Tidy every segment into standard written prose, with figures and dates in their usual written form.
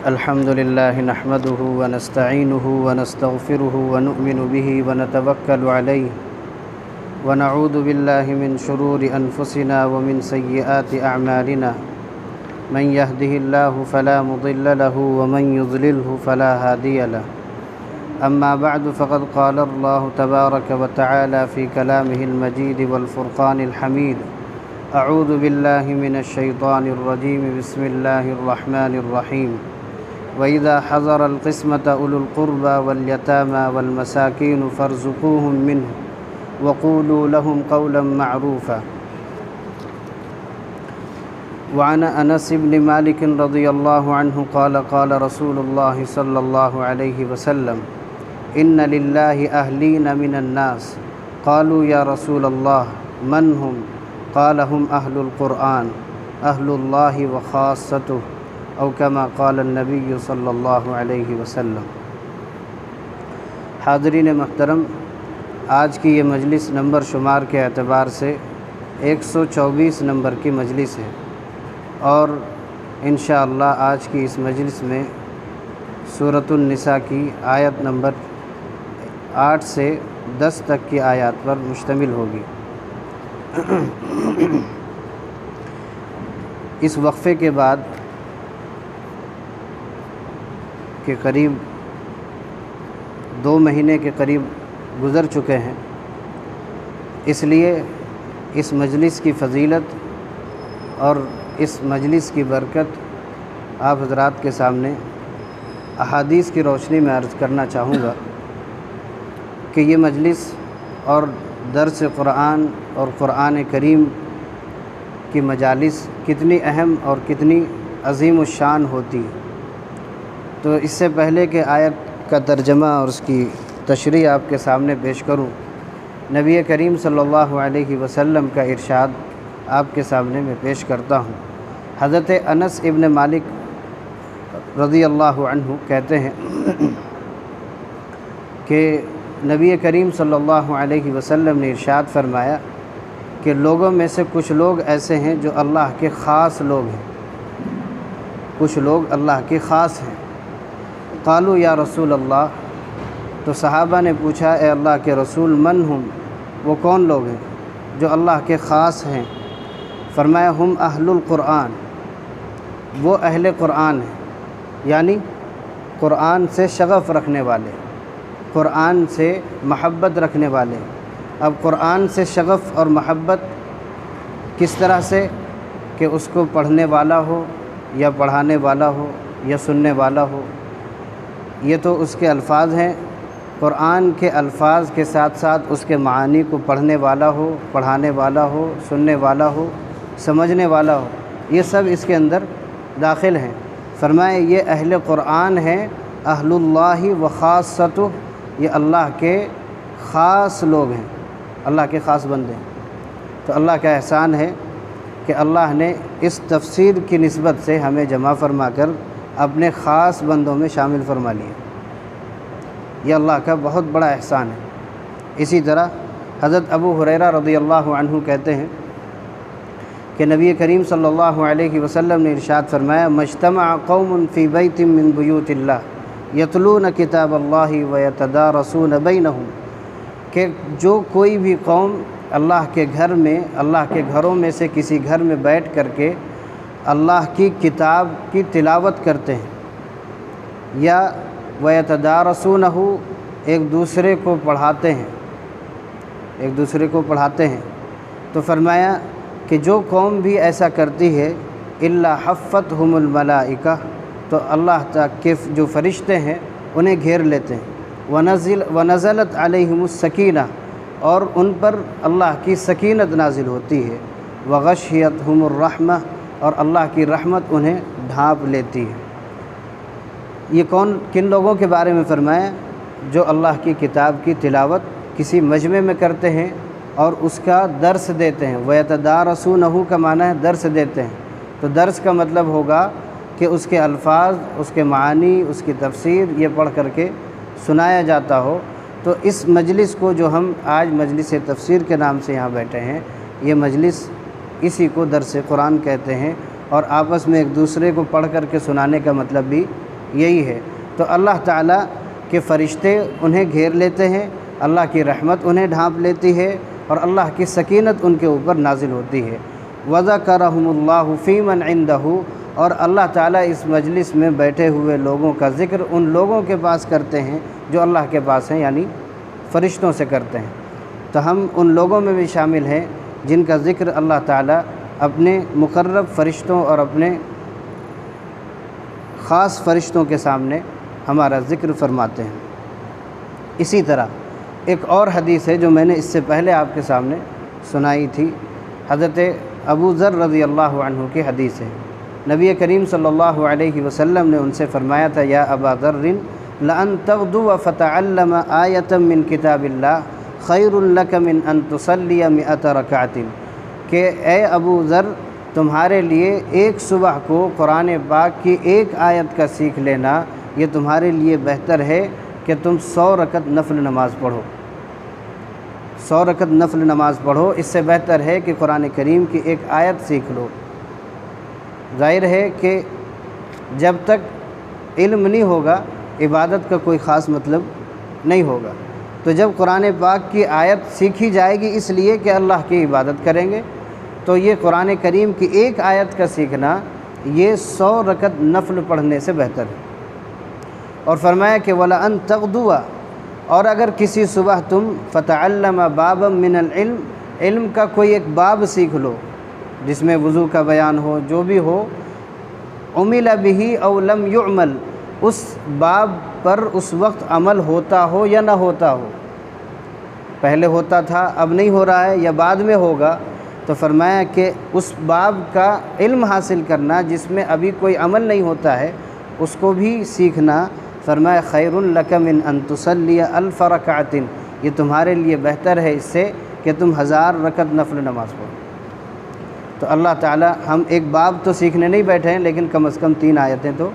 الحمد لله نحمده ونستعينه ونستغفره ونؤمن به ونتوكل عليه ونعوذ بالله من شرور أنفسنا ومن سيئات أعمالنا من يهده الله فلا مضل له ومن يضلله فلا هادي له أما بعد فقد قال الله تبارك وتعالى في كلامه المجيد والفرقان الحميد أعوذ بالله من الشيطان الرجيم بسم الله الرحمن الرحيم وإذا حضر القسمة أولو القربى واليتامى والمساكين فارزقوهم منه وقولوا لهم قولا معروفا وعن أنس بن مالك رضي الله عنه قال قال رسول الله صلى الله عليه وسلم إن لله أهلين من الناس قالوا يا رسول الله من هم قال هم أهل القرآن أهل الله وخاصته او كما قال النبی صلی اللہ علیہ وسلم۔ حاضرین محترم، آج کی یہ مجلس نمبر شمار کے اعتبار سے 124 نمبر کی مجلس ہے، اور انشاءاللہ آج کی اس مجلس میں سورۃ النساء کی آیت نمبر 8 سے 10 تک کی آیات پر مشتمل ہوگی۔ اس وقفے کے بعد کہ قریب 2 مہینے کے قریب گزر چکے ہیں، اس لیے اس مجلس کی فضیلت اور اس مجلس کی برکت آپ حضرات کے سامنے احادیث کی روشنی میں عرض کرنا چاہوں گا کہ یہ مجلس اور درس قرآن اور قرآن کریم کی مجالس کتنی اہم اور کتنی عظیم الشان ہوتی ہے۔ تو اس سے پہلے کہ آیت کا ترجمہ اور اس کی تشریح آپ کے سامنے پیش کروں، نبی کریم صلی اللہ علیہ وسلم کا ارشاد آپ کے سامنے میں پیش کرتا ہوں۔ حضرت انس ابن مالک رضی اللہ عنہ کہتے ہیں کہ نبی کریم صلی اللہ علیہ وسلم نے ارشاد فرمایا کہ لوگوں میں سے کچھ لوگ ایسے ہیں جو اللہ کے خاص لوگ ہیں، کچھ لوگ اللہ کے خاص ہیں۔ قالوا یا رسول اللہ، تو صحابہ نے پوچھا اے اللہ کے رسول من ہم، وہ کون لوگ ہیں جو اللہ کے خاص ہیں؟ فرمایا ہم اہل القرآن، وہ اہل قرآن ہیں، یعنی قرآن سے شغف رکھنے والے، قرآن سے محبت رکھنے والے۔ اب قرآن سے شغف اور محبت کس طرح سے کہ اس کو پڑھنے والا ہو یا پڑھانے والا ہو یا سننے والا ہو، یہ تو اس کے الفاظ ہیں۔ قرآن کے الفاظ کے ساتھ ساتھ اس کے معانی کو پڑھنے والا ہو، پڑھانے والا ہو، سننے والا ہو، سمجھنے والا ہو، یہ سب اس کے اندر داخل ہیں۔ فرمائے یہ اہل قرآن ہیں، اہل اللہ و خاصتہ، یہ اللہ کے خاص لوگ ہیں، اللہ کے خاص بندے ہیں۔ تو اللہ کا احسان ہے کہ اللہ نے اس تفسیر کی نسبت سے ہمیں جمع فرما کر اپنے خاص بندوں میں شامل فرما لیا، یہ اللہ کا بہت بڑا احسان ہے۔ اسی طرح حضرت ابو ہریرہ رضی اللہ عنہ کہتے ہیں کہ نبی کریم صلی اللہ علیہ وسلم نے ارشاد فرمایا مجتمع قوم فی بیت من بیوت اللہ یتلون کتاب اللہ ویتدارسون بینہم، کہ جو کوئی بھی قوم اللہ کے گھر میں، اللہ کے گھروں میں سے کسی گھر میں بیٹھ کر کے اللہ کی کتاب کی تلاوت کرتے ہیں یا وَيَتَدَارَسُونَهُ، ایک دوسرے کو پڑھاتے ہیں، ایک دوسرے کو پڑھاتے ہیں، تو فرمایا کہ جو قوم بھی ایسا کرتی ہے إِلَّا حَفَّتْهُمُ الْمَلَائِكَةُ، تو اللہ تعالیٰ کے جو فرشتے ہیں انہیں گھیر لیتے ہیں، وَنَزَلَتْ عَلَيْهِمُ السَّكِينَةُ، اور ان پر اللہ کی سکینت نازل ہوتی ہے، وَغَشِيَتْهُمُ الرَّحْمَةُ، اور اللہ کی رحمت انہیں ڈھانپ لیتی ہے۔ یہ کن لوگوں کے بارے میں فرمایا؟ جو اللہ کی کتاب کی تلاوت کسی مجمع میں کرتے ہیں اور اس کا درس دیتے ہیں۔ وَيَتَدَارَسُونَهُ کا معنی ہے درس دیتے ہیں، تو درس کا مطلب ہوگا کہ اس کے الفاظ، اس کے معانی، اس کی تفسیر یہ پڑھ کر کے سنایا جاتا ہو۔ تو اس مجلس کو جو ہم آج مجلس تفسیر کے نام سے یہاں بیٹھے ہیں، یہ مجلس اسی کو درس قرآن کہتے ہیں، اور آپس میں ایک دوسرے کو پڑھ کر کے سنانے کا مطلب بھی یہی ہے۔ تو اللہ تعالیٰ کے فرشتے انہیں گھیر لیتے ہیں، اللہ کی رحمت انہیں ڈھانپ لیتی ہے اور اللہ کی سکینت ان کے اوپر نازل ہوتی ہے۔ وَذَكَرَهُمُ اللَّهُ فِي مَنْ عِنْدَهُ، اور اللہ تعالیٰ اس مجلس میں بیٹھے ہوئے لوگوں کا ذکر ان لوگوں کے پاس کرتے ہیں جو اللہ کے پاس ہیں، یعنی فرشتوں سے کرتے ہیں۔ تو ہم ان لوگوں میں بھی شامل ہیں جن کا ذکر اللہ تعالیٰ اپنے مقرب فرشتوں اور اپنے خاص فرشتوں کے سامنے ہمارا ذکر فرماتے ہیں۔ اسی طرح ایک اور حدیث ہے جو میں نے اس سے پہلے آپ کے سامنے سنائی تھی، حضرت ابو ذر رضی اللہ عنہ کی حدیث ہے۔ نبی کریم صلی اللہ علیہ وسلم نے ان سے فرمایا تھا، یا ابا ذر لأن تغدو فتعلم آیۃ من کتاب اللہ خیر لک من ان تصلی 100 رکعۃ، کہ اے ابو ذر تمہارے لیے ایک صبح کو قرآن پاک کی ایک آیت کا سیکھ لینا یہ تمہارے لیے بہتر ہے کہ تم 100 رکعت نفل نماز پڑھو۔ 100 رکعت نفل نماز پڑھو، اس سے بہتر ہے کہ قرآن کریم کی ایک آیت سیکھ لو۔ ظاہر ہے کہ جب تک علم نہیں ہوگا عبادت کا کوئی خاص مطلب نہیں ہوگا۔ تو جب قرآن پاک کی آیت سیکھی جائے گی اس لیے کہ اللہ کی عبادت کریں گے، تو یہ قرآن کریم کی ایک آیت کا سیکھنا یہ 100 رکعت نفل پڑھنے سے بہتر ہے۔ اور فرمایا کہ وَلَأَن تَغْدُوَ، اور اگر کسی صبح تم فَتَعَلَّمَ بَابًا مِّنَ الْعِلْمِ، علم کا کوئی ایک باب سیکھ لو جس میں وضو کا بیان ہو، جو بھی ہو، عُمِلَ بِهِ أَوْ لَمْ يُعْمَلْ، اس باب پر اس وقت عمل ہوتا ہو یا نہ ہوتا ہو، پہلے ہوتا تھا اب نہیں ہو رہا ہے یا بعد میں ہوگا، تو فرمایا کہ اس باب کا علم حاصل کرنا جس میں ابھی کوئی عمل نہیں ہوتا ہے اس کو بھی سیکھنا، فرمایا خیر لک من ان تصلی 1000 رکعۃ، یہ تمہارے لیے بہتر ہے اس سے کہ تم 1000 رکعت نفل نماز پڑھو۔ تو اللہ تعالیٰ ہم ایک باب تو سیکھنے نہیں بیٹھے ہیں لیکن کم از کم 3 آیتیں تو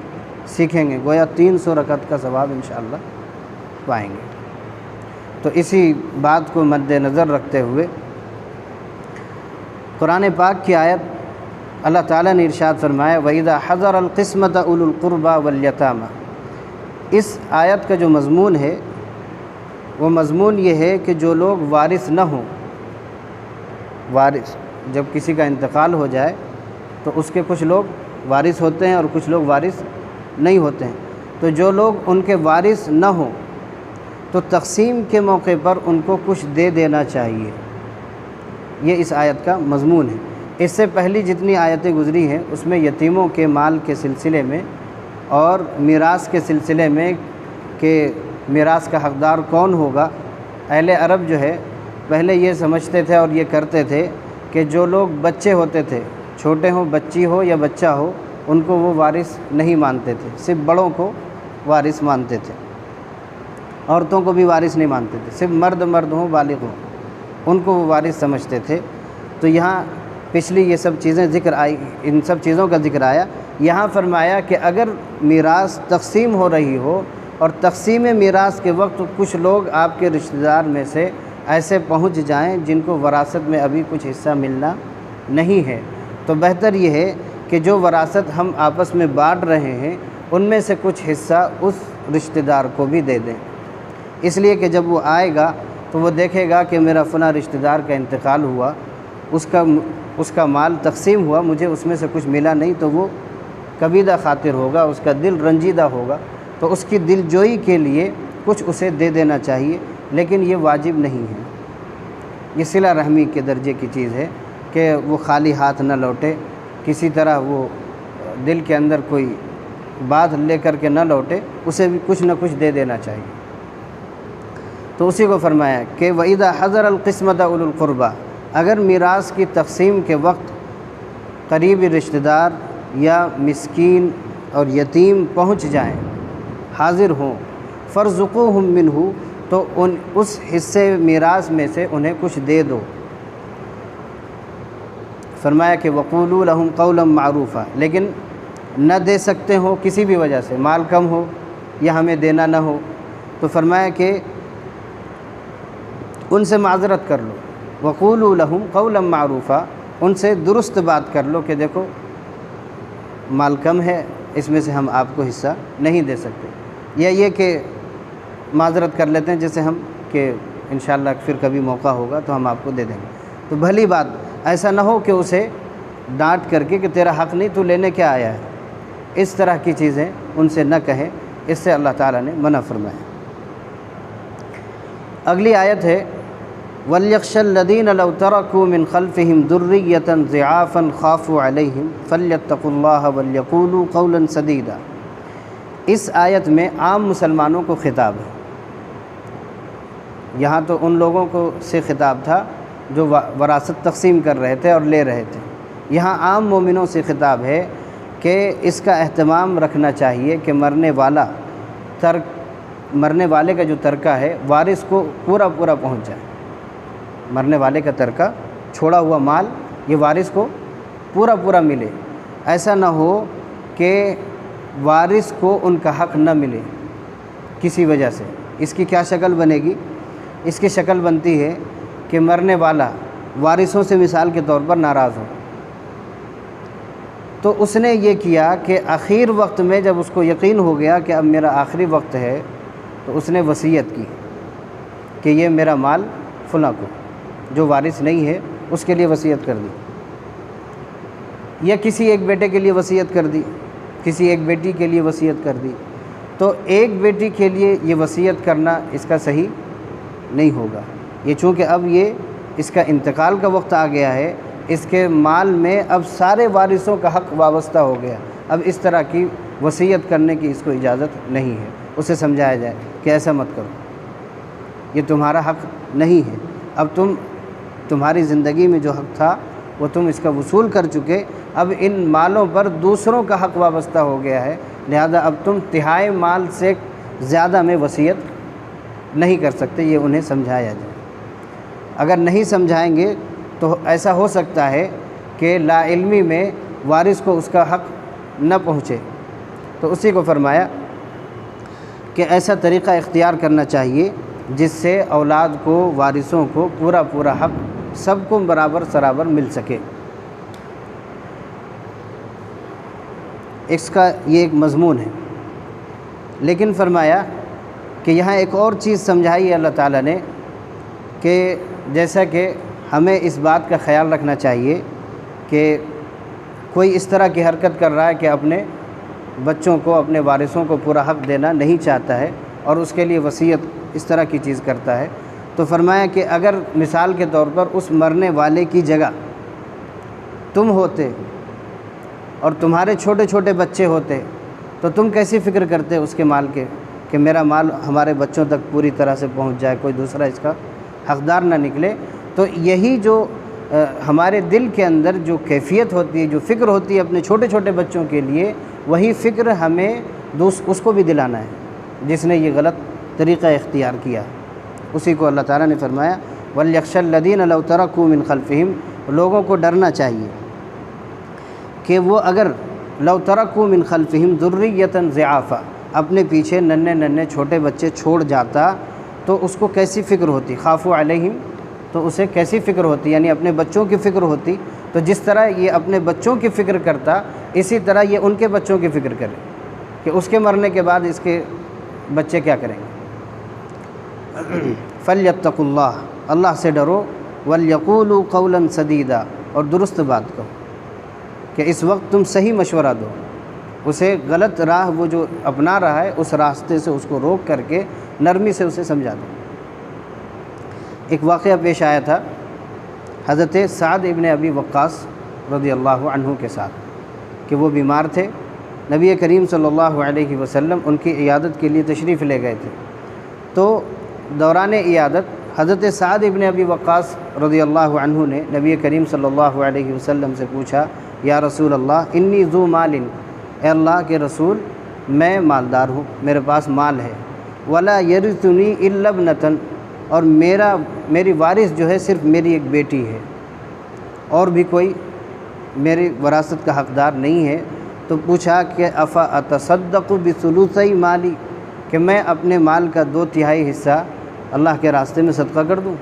سیکھیں گے، گویا 300 رکعت کا ثواب انشاءاللہ پائیں گے۔ تو اسی بات کو مد نظر رکھتے ہوئے قرآن پاک کی آیت اللہ تعالیٰ نے ارشاد فرمایا وَإِذَا حَضَرَ الْقِسْمَةَ أُولُو الْقُرْبَى وَالْيَتَامَى، اس آیت کا جو مضمون ہے وہ مضمون یہ ہے کہ جو لوگ وارث نہ ہوں، وارث جب کسی کا انتقال ہو جائے تو اس کے کچھ لوگ وارث ہوتے ہیں اور کچھ لوگ وارث نہیں ہوتے ہیں، تو جو لوگ ان کے وارث نہ ہوں تو تقسیم کے موقع پر ان کو کچھ دے دینا چاہیے، یہ اس آیت کا مضمون ہے۔ اس سے پہلی جتنی آیتیں گزری ہیں اس میں یتیموں کے مال کے سلسلے میں اور میراث کے سلسلے میں کہ میراث کا حقدار کون ہوگا، اہل عرب جو ہے پہلے یہ سمجھتے تھے اور یہ کرتے تھے کہ جو لوگ بچے ہوتے تھے، چھوٹے ہوں، بچی ہو یا بچہ ہو، ان کو وہ وارث نہیں مانتے تھے، صرف بڑوں کو وارث مانتے تھے، عورتوں کو بھی وارث نہیں مانتے تھے، صرف مرد ہوں، بالغ ہوں، ان کو وہ وارث سمجھتے تھے۔ تو یہاں پچھلی یہ سب چیزیں ذکر آئی، ان سب چیزوں کا ذکر آیا، یہاں فرمایا کہ اگر میراث تقسیم ہو رہی ہو اور تقسیم میراث کے وقت کچھ لوگ آپ کے رشتہ دار میں سے ایسے پہنچ جائیں جن کو وراثت میں ابھی کچھ حصہ ملنا نہیں ہے، تو بہتر یہ ہے کہ جو وراثت ہم آپس میں بانٹ رہے ہیں ان میں سے کچھ حصہ اس رشتہ دار کو بھی دے دیں، اس لیے کہ جب وہ آئے گا تو وہ دیکھے گا کہ میرا فلاں رشتہ دار کا انتقال ہوا، اس کا مال تقسیم ہوا، مجھے اس میں سے کچھ ملا نہیں، تو وہ کبیدہ خاطر ہوگا، اس کا دل رنجیدہ ہوگا، تو اس کی دل جوئی کے لیے کچھ اسے دے دینا چاہیے، لیکن یہ واجب نہیں ہے، یہ صلہ رحمی کے درجے کی چیز ہے کہ وہ خالی ہاتھ نہ لوٹے، کسی طرح وہ دل کے اندر کوئی بات لے کر کے نہ لوٹے، اسے بھی کچھ نہ کچھ دے دینا چاہیے۔ تو اسی کو فرمایا کہ وَإِذَا حَضَرَ الْقِسْمَةَ أُولُو الْقُرْبَى، اگر میراث کی تقسیم کے وقت قریبی رشتہ دار یا مسکین اور یتیم پہنچ جائیں، حاضر ہوں، فَارْزُقُوهُم مِّنْهُ، تو اس حصے میراث میں سے انہیں کچھ دے دو۔ فرمایا کہ وَقُولُوا لَهُمْ قَوْلًا مَّعْرُوفًا، لیکن نہ دے سکتے ہو کسی بھی وجہ سے، مال کم ہو یا ہمیں دینا نہ ہو، تو فرمایا کہ ان سے معذرت کر لو، وَقُولُوا لَهُمْ قَوْلًا مَّعْرُوفًا، ان سے درست بات کر لو کہ دیکھو مال کم ہے، اس میں سے ہم آپ کو حصہ نہیں دے سکتے، یا یہ کہ معذرت کر لیتے ہیں جیسے ہم کہ انشاءاللہ پھر کبھی موقع ہوگا تو ہم آپ کو دے دیں گے۔ تو بھلی بات، ایسا نہ ہو کہ اسے ڈانٹ کر کے کہ تیرا حق نہیں، تو لینے کیا آیا ہے، اس طرح کی چیزیں ان سے نہ کہیں، اس سے اللہ تعالیٰ نے منع فرمایا۔ اگلی آیت ہے وَلْيَخْشَ الَّذِينَ لَوْ تَرَكُوا مِنْ خَلْفِهِمْ ذُرِّيَّةً ضِعَافًا خَافُوا عَلَيْهِمْ فَلْيَتَّقُوا اللَّهَ وَلْيَقُولُوا قَوْلًا سَدِيدًا۔ اس آیت میں عام مسلمانوں کو خطاب ہے، یہاں تو ان لوگوں کو سے خطاب تھا جو وراثت تقسیم کر رہے تھے اور لے رہے تھے، یہاں عام مومنوں سے خطاب ہے کہ اس کا اہتمام رکھنا چاہیے کہ مرنے والے کا جو ترکہ ہے وارث کو پورا پورا پہنچ جائے، مرنے والے کا ترکہ چھوڑا ہوا مال یہ وارث کو پورا پورا ملے، ایسا نہ ہو کہ وارث کو ان کا حق نہ ملے کسی وجہ سے۔ اس کی کیا شکل بنے گی؟ اس کی شکل بنتی ہے کہ مرنے والا وارثوں سے مثال کے طور پر ناراض ہو، تو اس نے یہ کیا کہ آخر وقت میں جب اس کو یقین ہو گیا کہ اب میرا آخری وقت ہے، تو اس نے وصیت کی کہ یہ میرا مال فلاں کو، جو وارث نہیں ہے اس کے لیے وصیت کر دی، یا کسی ایک بیٹے کے لیے وصیت کر دی، کسی ایک بیٹی کے لیے وصیت کر دی۔ تو ایک بیٹی کے لیے یہ وصیت کرنا اس کا صحیح نہیں ہوگا، یہ چونکہ اب یہ اس کا انتقال کا وقت آ گیا ہے، اس کے مال میں اب سارے وارثوں کا حق وابستہ ہو گیا، اب اس طرح کی وصیت کرنے کی اس کو اجازت نہیں ہے۔ اسے سمجھایا جائے کہ ایسا مت کرو، یہ تمہارا حق نہیں ہے، اب تمہاری زندگی میں جو حق تھا وہ تم اس کا وصول کر چکے، اب ان مالوں پر دوسروں کا حق وابستہ ہو گیا ہے، لہذا اب تم تہائی مال سے زیادہ میں وصیت نہیں کر سکتے، یہ انہیں سمجھایا جائے۔ اگر نہیں سمجھائیں گے تو ایسا ہو سکتا ہے کہ لا علمی میں وارث کو اس کا حق نہ پہنچے، تو اسی کو فرمایا کہ ایسا طریقہ اختیار کرنا چاہیے جس سے اولاد کو، وارثوں کو پورا پورا حق سب کو برابر سرابر مل سکے۔ اس کا یہ ایک مضمون ہے، لیکن فرمایا کہ یہاں ایک اور چیز سمجھائی ہے اللہ تعالیٰ نے کہ جیسا کہ ہمیں اس بات کا خیال رکھنا چاہیے کہ کوئی اس طرح کی حرکت کر رہا ہے کہ اپنے بچوں کو، اپنے وارثوں کو پورا حق دینا نہیں چاہتا ہے اور اس کے لیے وصیت اس طرح کی چیز کرتا ہے، تو فرمایا کہ اگر مثال کے طور پر اس مرنے والے کی جگہ تم ہوتے اور تمہارے چھوٹے چھوٹے بچے ہوتے تو تم کیسی فکر کرتے اس کے مال کے کہ میرا مال ہمارے بچوں تک پوری طرح سے پہنچ جائے، کوئی دوسرا اس کا حقدار نہ نکلے۔ تو یہی جو ہمارے دل کے اندر جو کیفیت ہوتی ہے، جو فکر ہوتی ہے اپنے چھوٹے چھوٹے بچوں کے لیے، وہی فکر ہمیں اس کو بھی دلانا ہے جس نے یہ غلط طریقہ اختیار کیا۔ اسی کو اللہ تعالیٰ نے فرمایا وَلْيَخْشَ الَّذِينَ لَوْ تَرَكُوا مِنْ خَلْفِهِمْ، لوگوں کو ڈرنا چاہیے کہ وہ اگر لَوْ تَرَكُوا مِنْ خَلْفِهِمْ ذُرِّيَّةً ضِعَافًا، اپنے پیچھے ننھے چھوٹے بچے چھوڑ جاتا تو اس کو کیسی فکر ہوتی، خافوا علیہم، تو اسے کیسی فکر ہوتی، یعنی اپنے بچوں کی فکر ہوتی۔ تو جس طرح یہ اپنے بچوں کی فکر کرتا، اسی طرح یہ ان کے بچوں کی فکر کرے کہ اس کے مرنے کے بعد اس کے بچے کیا کریں گے۔ فَلْيَتَّقُوا اللَّهَ، اللہ سے ڈرو، وَلْيَقُولُوا قَوْلًا سَدِيدًا، اور درست بات کہو کہ اس وقت تم صحیح مشورہ دو، اسے غلط راہ وہ جو اپنا رہا ہے اس راستے سے اس کو روک کر کے نرمی سے اسے سمجھا دو۔ ایک واقعہ پیش آیا تھا حضرت سعد ابن ابی وقاص رضی اللہ عنہ کے ساتھ کہ وہ بیمار تھے، نبی کریم صلی اللہ علیہ وسلم ان کی عیادت کے لیے تشریف لے گئے تھے۔ تو دوران عیادت حضرت سعد ابن ابی وقاص رضی اللہ عنہ نے نبی کریم صلی اللہ علیہ وسلم سے پوچھا یا رسول اللہ انی ذو مال، اے اللہ کے رسول میں مالدار ہوں، میرے پاس مال ہے، ولا یرثنی الا ابنۃ، اور میری وارث جو ہے صرف میری ایک بیٹی ہے، اور بھی کوئی میری وراثت کا حقدار نہیں ہے۔ تو پوچھا کہ افا اتصدق بثلثی مالی، کہ میں اپنے مال کا 2/3 حصہ اللہ کے راستے میں صدقہ کر دوں،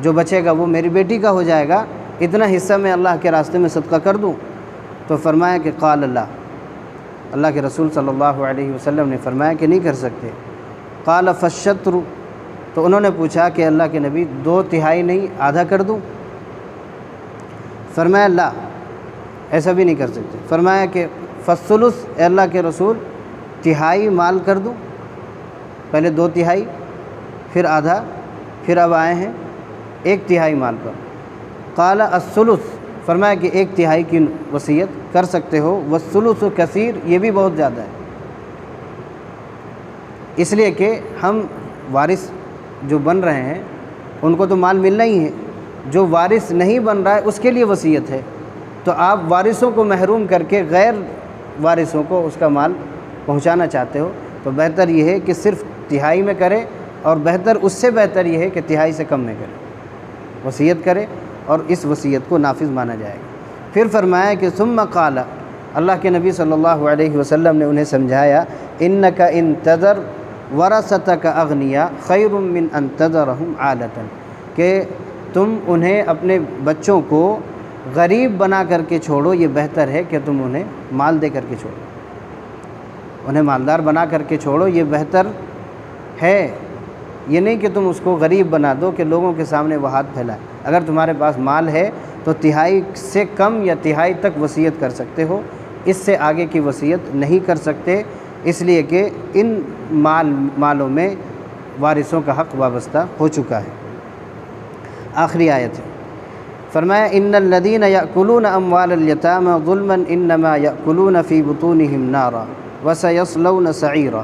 جو بچے گا وہ میری بیٹی کا ہو جائے گا، اتنا حصہ میں اللہ کے راستے میں صدقہ کر دوں۔ تو فرمایا کہ قال اللہ، اللہ کے رسول صلی اللہ علیہ وسلم نے فرمایا کہ نہیں کر سکتے۔ قال فالشطر، تو انہوں نے پوچھا کہ اللہ کے نبی 2/3 نہیں آدھا کر دوں؟ فرمایا لا، ایسا بھی نہیں کر سکتے۔ فرمایا کہ فالثلث، اے اللہ کے رسول 1/3 مال کر دوں؟ پہلے 2/3 پھر آدھا، پھر اب آئے ہیں 1/3 مال پر۔ قال الثلث، فرمایا کہ 1/3 کی وصیت کر سکتے ہو، والثلث کثیر، یہ بھی بہت زیادہ ہے، اس لیے کہ ہم وارث جو بن رہے ہیں ان کو تو مال ملنا ہی ہے، جو وارث نہیں بن رہا ہے اس کے لیے وصیت ہے، تو آپ وارثوں کو محروم کر کے غیر وارثوں کو اس کا مال پہنچانا چاہتے ہو، تو بہتر یہ ہے کہ صرف 1/3 میں کرے، اور بہتر اس سے بہتر یہ ہے کہ 1/3 سے کم میں کرے، وصیت کرے اور اس وصیت کو نافذ مانا جائے گا۔ پھر فرمایا کہ ثم قال، اللہ کے نبی صلی اللہ علیہ وسلم نے انہیں سمجھایا، انک ان تذر ورثتک اغنیاء خیر من ان تذرہم عالۃ، کہ تم انہیں اپنے بچوں کو غریب بنا کر کے چھوڑو، یہ بہتر ہے کہ تم انہیں مال دے کر کے چھوڑو، انہیں مالدار بنا کر کے چھوڑو، یہ بہتر ہے، یہ نہیں کہ تم اس کو غریب بنا دو کہ لوگوں کے سامنے وہ ہاتھ پھیلائے۔ اگر تمہارے پاس مال ہے تو 1/3 سے کم یا 1/3 تک وصیت کر سکتے ہو، اس سے آگے کی وصیت نہیں کر سکتے، اس لیے کہ ان مالوں میں وارثوں کا حق وابستہ ہو چکا ہے۔ آخری آیت ہے، فرمایا ان الذین یأکلون اموال الیتامی ظلما انما یأکلون فی بطونہم نارا وسیصلون سعیرا۔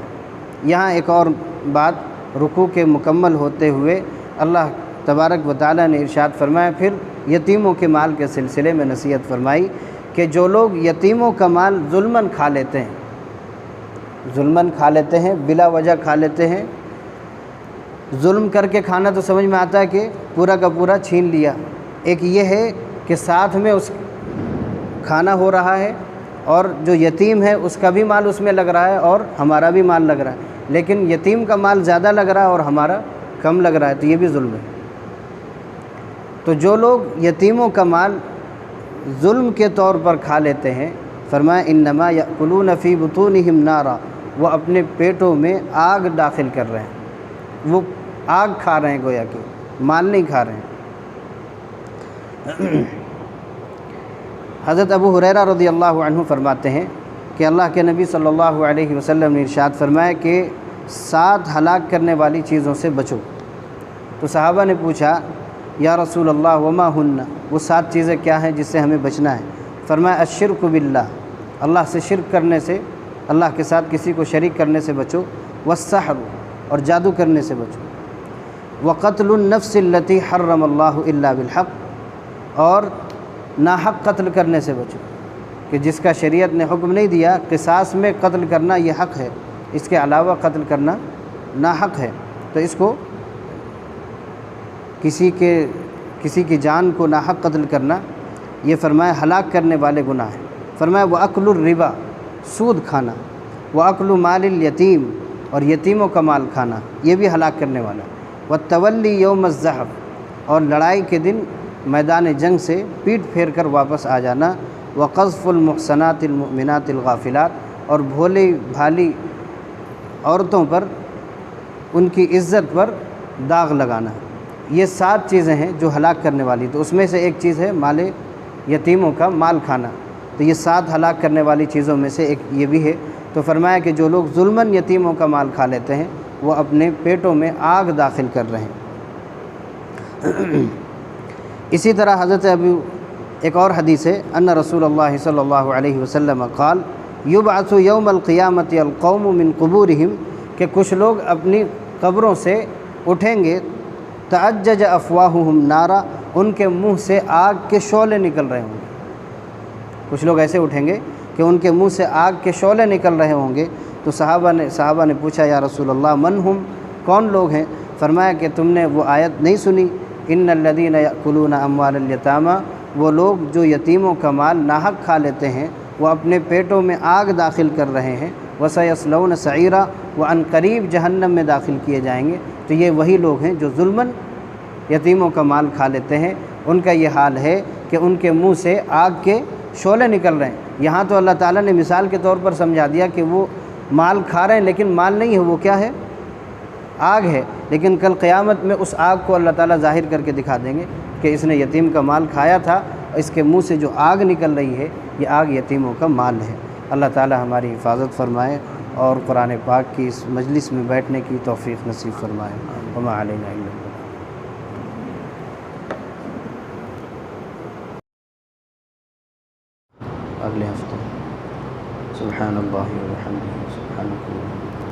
یہاں ایک اور بات رکوع کے مکمل ہوتے ہوئے اللہ تبارک و تعالیٰ نے ارشاد فرمایا، پھر یتیموں کے مال کے سلسلے میں نصیحت فرمائی کہ جو لوگ یتیموں کا مال ظلماً کھا لیتے ہیں، ظلماً کھا لیتے ہیں، بلا وجہ کھا لیتے ہیں۔ ظلم کر کے کھانا تو سمجھ میں آتا ہے کہ پورا کا پورا چھین لیا، ایک یہ ہے کہ ساتھ میں اس کھانا ہو رہا ہے، اور جو یتیم ہے اس کا بھی مال اس میں لگ رہا ہے اور ہمارا بھی مال لگ رہا ہے، لیکن یتیم کا مال زیادہ لگ رہا ہے اور ہمارا کم لگ رہا ہے، تو یہ بھی ظلم ہے۔ تو جو لوگ یتیموں کا مال ظلم کے طور پر کھا لیتے ہیں، فرمایا انما یأکلون فی بطونہم نارا، وہ اپنے پیٹوں میں آگ داخل کر رہے ہیں، وہ آگ کھا رہے ہیں، گویا کہ مال نہیں کھا رہے ہیں۔ حضرت ابو ہریرہ رضی اللہ عنہ فرماتے ہیں کہ اللہ کے نبی صلی اللہ علیہ وسلم نے ارشاد فرمایا کہ 7 ہلاک کرنے والی چیزوں سے بچو۔ تو صحابہ نے پوچھا یا رسول اللہ وما ہن، وہ 7 چیزیں کیا ہیں جس سے ہمیں بچنا ہے؟ فرمایا الشرک باللہ، اللہ سے شرک کرنے سے، اللہ کے ساتھ کسی کو شریک کرنے سے بچو، والسحر، اور جادو کرنے سے بچو، وقتل النفس التی حرم اللہ الا بالحق، اور ناحق قتل کرنے سے بچو، کہ جس کا شریعت نے حکم نہیں دیا، قصاص میں قتل کرنا یہ حق ہے، اس کے علاوہ قتل کرنا ناحق ہے، تو اس کو کسی کی جان کو ناحق قتل کرنا، یہ فرمایا ہلاک کرنے والے گناہ ہیں۔ فرمایا وَأَكْلُ الرِّبَا، سود کھانا، وَأَكْلُ مَالِ الْيَتِيمِ، اور یتیموں کا مال کھانا، یہ بھی ہلاک کرنے والا۔ وَالتَّوَلِّي يَوْمَ الزَّحْفِ، اور لڑائی کے دن میدان جنگ سے پیٹ پھیر کر واپس آ جانا۔ وَقَذْفُ الْمُحْصَنَاتِ الْمُؤْمِنَاتِ الْغَافِلَاتِ، اور بھولی بھالی عورتوں پر، ان کی عزت پر داغ لگانا۔ یہ 7 چیزیں ہیں جو ہلاک کرنے والی، تو اس میں سے ایک چیز ہے مال یتیموں کا مال کھانا، تو یہ 7 ہلاک کرنے والی چیزوں میں سے ایک یہ بھی ہے۔ تو فرمایا کہ جو لوگ ظلماً یتیموں کا مال کھا لیتے ہیں وہ اپنے پیٹوں میں آگ داخل کر رہے ہیں۔ اسی طرح حضرت ابو ایک اور حدیث ہے، ان رسول اللہ صلی اللہ علیہ وسلم قال یبعث یوم القیامت القوم من قبورہم، کہ کچھ لوگ اپنی قبروں سے اٹھیں گے، تعجج افواہہم نارا، ان کے منہ سے آگ کے شعلے نکل رہے ہوں گے۔ کچھ لوگ ایسے اٹھیں گے کہ ان کے منہ سے آگ کے شعلے نکل رہے ہوں گے۔ تو صحابہ نے پوچھا یا رسول اللہ من ہم، کون لوگ ہیں؟ فرمایا کہ تم نے وہ آیت نہیں سنی، ان الذین یأکلون اموال الیتامی، وہ لوگ جو یتیموں کا مال ناحق کھا لیتے ہیں وہ اپنے پیٹوں میں آگ داخل کر رہے ہیں، وسیصلون سعیرا، وہ عن قریب جہنم میں داخل کیے جائیں گے۔ تو یہ وہی لوگ ہیں جو ظلماً یتیموں کا مال کھا لیتے ہیں، ان کا یہ حال ہے کہ ان کے منہ سے آگ کے شعلے نکل رہے ہیں۔ یہاں تو اللہ تعالیٰ نے مثال کے طور پر سمجھا دیا کہ وہ مال کھا رہے ہیں لیکن مال نہیں ہے، وہ کیا ہے؟ آگ ہے۔ لیکن کل قیامت میں اس آگ کو اللہ تعالیٰ ظاہر کر کے دکھا دیں گے کہ اس نے یتیم کا مال کھایا تھا، اس کے منہ سے جو آگ نکل رہی ہے یہ آگ یتیموں کا مال ہے۔ اللہ تعالیٰ ہماری حفاظت فرمائے اور قرآن پاک کی اس مجلس میں بیٹھنے کی توفیق نصیب فرمائے۔ وما علینا الا البلاغ۔ اگلے ہفتے سبحان اللہ و بحمدہ سبحانک اللہم